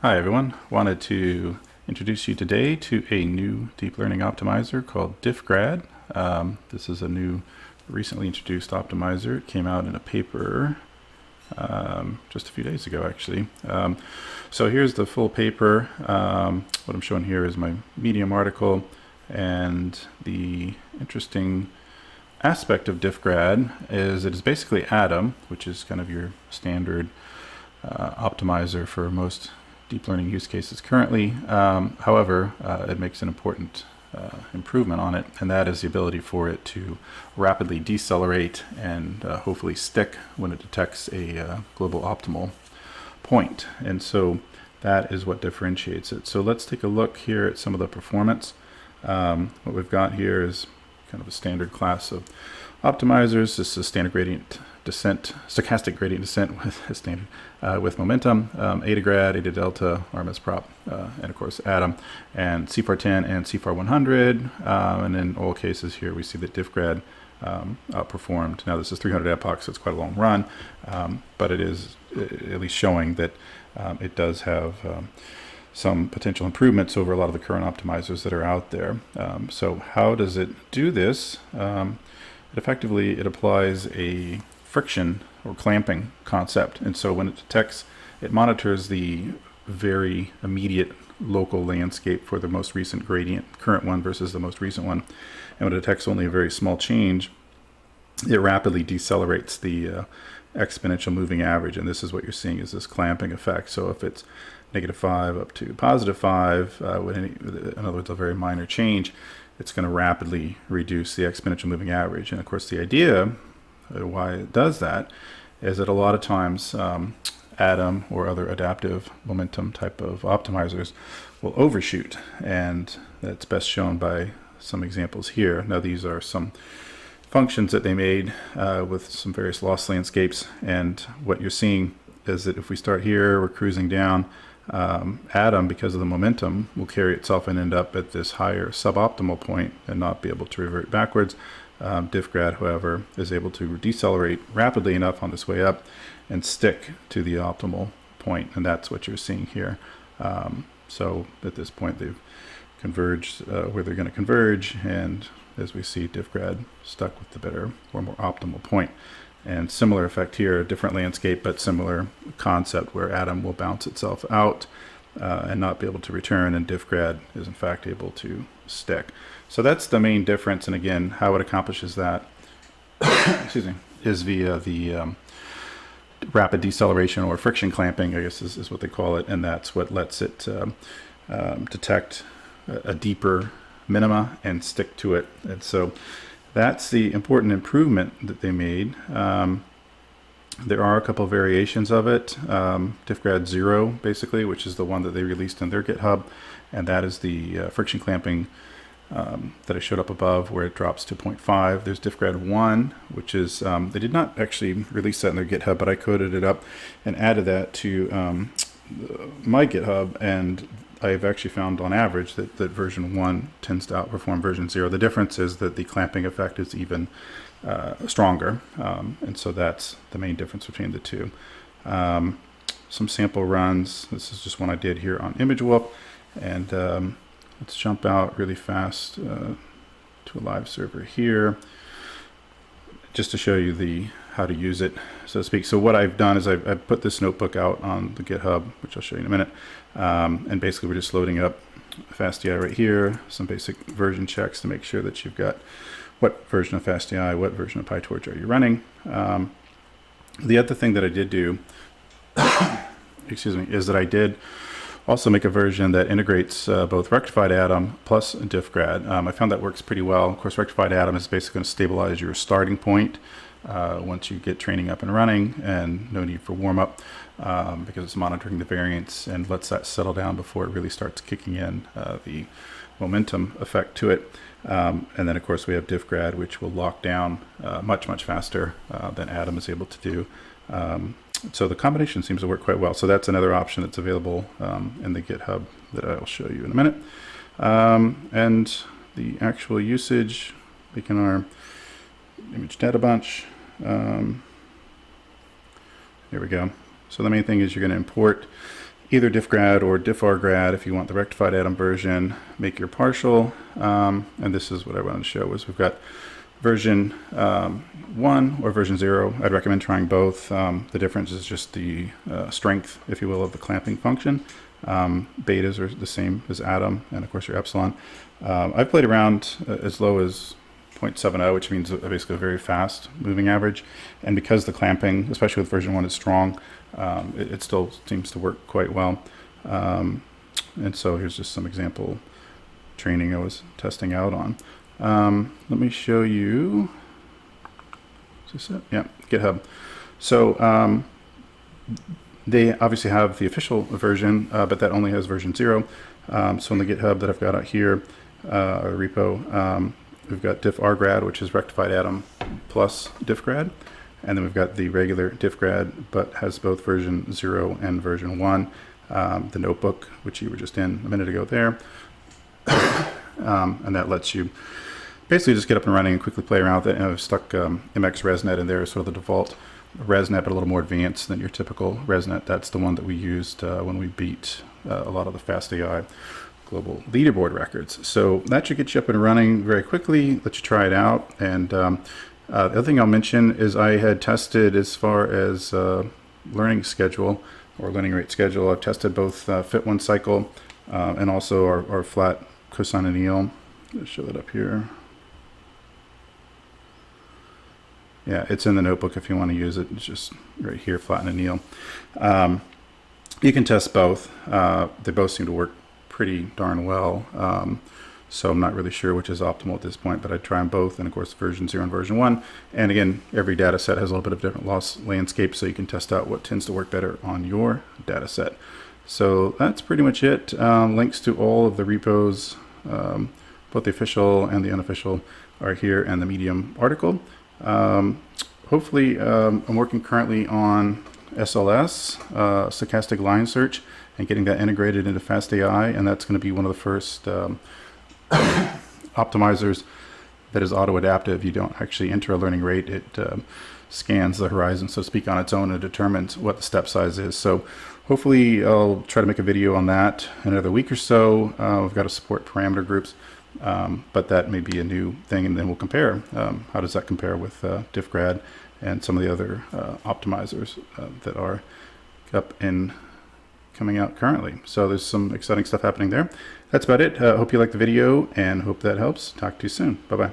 Hi everyone, wanted to introduce you today to a new deep learning optimizer called DiffGrad. This is a new recently introduced optimizer. It came out in a paper just a few days ago actually. So here's the full paper. What I'm showing here is my Medium article, and the interesting aspect of DiffGrad is it is basically Adam, which is kind of your standard optimizer for most deep learning use cases currently. However, it makes an important improvement on it, and that is the ability for it to rapidly decelerate and hopefully stick when it detects a global optimal point. And so that is what differentiates it. So let's take a look here at some of the performance. What we've got here is kind of a standard class of optimizers. This is standard gradient descent, stochastic gradient descent with standard with momentum, A to grad, A to delta, RMS prop, and of course Adam, and CFAR 10 and CFAR 100. And in all cases here we see that DiffGrad outperformed. Now this is 300 epochs, so it's quite a long run, but it is at least showing that it does have some potential improvements over a lot of the current optimizers that are out there. So how does it do this? Effectively, it applies a friction or clamping concept, and so when it detects, it monitors the very immediate local landscape for the most recent gradient, current one versus the most recent one, and when it detects only a very small change, it rapidly decelerates the exponential moving average, and this is what you're seeing is this clamping effect. So if it's -5 up to +5, in other words, a very minor change, it's going to rapidly reduce the exponential moving average. And of course, the idea why it does that is that a lot of times Adam or other adaptive momentum type of optimizers will overshoot, and that's best shown by some examples here. Now these are some functions that they made with some various loss landscapes, and what you're seeing is that if we start here, we're cruising down, Adam, because of the momentum, will carry itself and end up at this higher suboptimal point and not be able to revert backwards. DiffGrad, however, is able to decelerate rapidly enough on this way up and stick to the optimal point, and that's what you're seeing here. So at this point they've converged where they're going to converge, and as we see, DiffGrad stuck with the better or more optimal point. And similar effect here, different landscape, but similar concept where Adam will bounce itself out and not be able to return, and DiffGrad is in fact able to stick. So that's the main difference, and again, how it accomplishes that excuse me, is via the rapid deceleration or friction clamping, I guess is what they call it, and that's what lets it detect a deeper minima and stick to it. And so that's the important improvement that they made. There are a couple of variations of it. DiffGrad 0, basically, which is the one that they released in their GitHub, and that is the friction clamping that I showed up above, where it drops to 0.5. There's DiffGrad 1, which is, they did not actually release that in their GitHub, but I coded it up and added that to my GitHub, and I've actually found on average that version 1 tends to outperform version 0. The difference is that the clamping effect is even stronger, and so that's the main difference between the two. Some sample runs. This is just one I did here on ImageWolf, and let's jump out really fast to a live server here, just to show you how to use it, so to speak. So what I've done is I've put this notebook out on the GitHub, which I'll show you in a minute, and basically we're just loading up FastAI right here, some basic version checks to make sure that you've got what version of FastAI, what version of PyTorch are you running. The other thing that I did do excuse me, is that I did also make a version that integrates both Rectified Adam plus DiffGrad. I found that works pretty well. Of course, Rectified Adam is basically going to stabilize your starting point once you get training up and running, and no need for warm-up because it's monitoring the variance and lets that settle down before it really starts kicking in the momentum effect to it. And then, of course, we have DiffGrad, which will lock down much faster than Adam is able to do. So the combination seems to work quite well. So that's another option that's available in the GitHub that I'll show you in a minute. And the actual usage, like in our image data bunch, here we go. So the main thing is you're going to import either DiffGrad or DiffRgrad if you want the rectified Adam version. Make your partial, and this is what I wanted to show was we've got version 1 or version 0. I'd recommend trying both. The difference is just the strength, if you will, of the clamping function. Betas are the same as Adam, and of course your epsilon. I've played around as low as 0.70, which means basically a very fast moving average. And because the clamping, especially with version 1, is strong, it still seems to work quite well. And so here's just some example training I was testing out on. Let me show you. Is this it? Yeah, GitHub. So they obviously have the official version, but that only has version 0. So in the GitHub that I've got out here, a repo, we've got DiffRgrad, which is Rectified Adam plus DiffGrad. And then we've got the regular DiffGrad, but has both version 0 and version 1. The notebook, which you were just in a minute ago there. And that lets you basically just get up and running and quickly play around with it. And I've stuck MX ResNet in there, sort of the default ResNet, but a little more advanced than your typical ResNet. That's the one that we used when we beat a lot of the FastAI global leaderboard records. So that should get you up and running very quickly. Let you try it out. And the other thing I'll mention is I had tested as far as learning schedule or learning rate schedule. I've tested both fit one cycle and also our flat cosine anneal. Let's show that up here. Yeah, it's in the notebook if you want to use it. It's just right here, flat and anneal. You can test both. They both seem to work pretty darn well. So I'm not really sure which is optimal at this point, but I'd try them both. And of course, version 0 and version 1. And again, every data set has a little bit of different loss landscape, so you can test out what tends to work better on your data set. So that's pretty much it. Links to all of the repos, both the official and the unofficial, are here in the Medium article. Hopefully, I'm working currently on SLS, stochastic line search, and getting that integrated into FastAI, and that's going to be one of the first optimizers that is auto-adaptive. You don't actually enter a learning rate. It scans the horizon, so to speak, on its own and determines what the step size is. So hopefully I'll try to make a video on that in another week or so. We've got to support parameter groups, but that may be a new thing, and then we'll compare. How does that compare with DiffGrad and some of the other optimizers that are up and coming out currently. So there's some exciting stuff happening there. That's about it. Hope you liked the video and hope that helps. Talk to you soon. Bye-bye.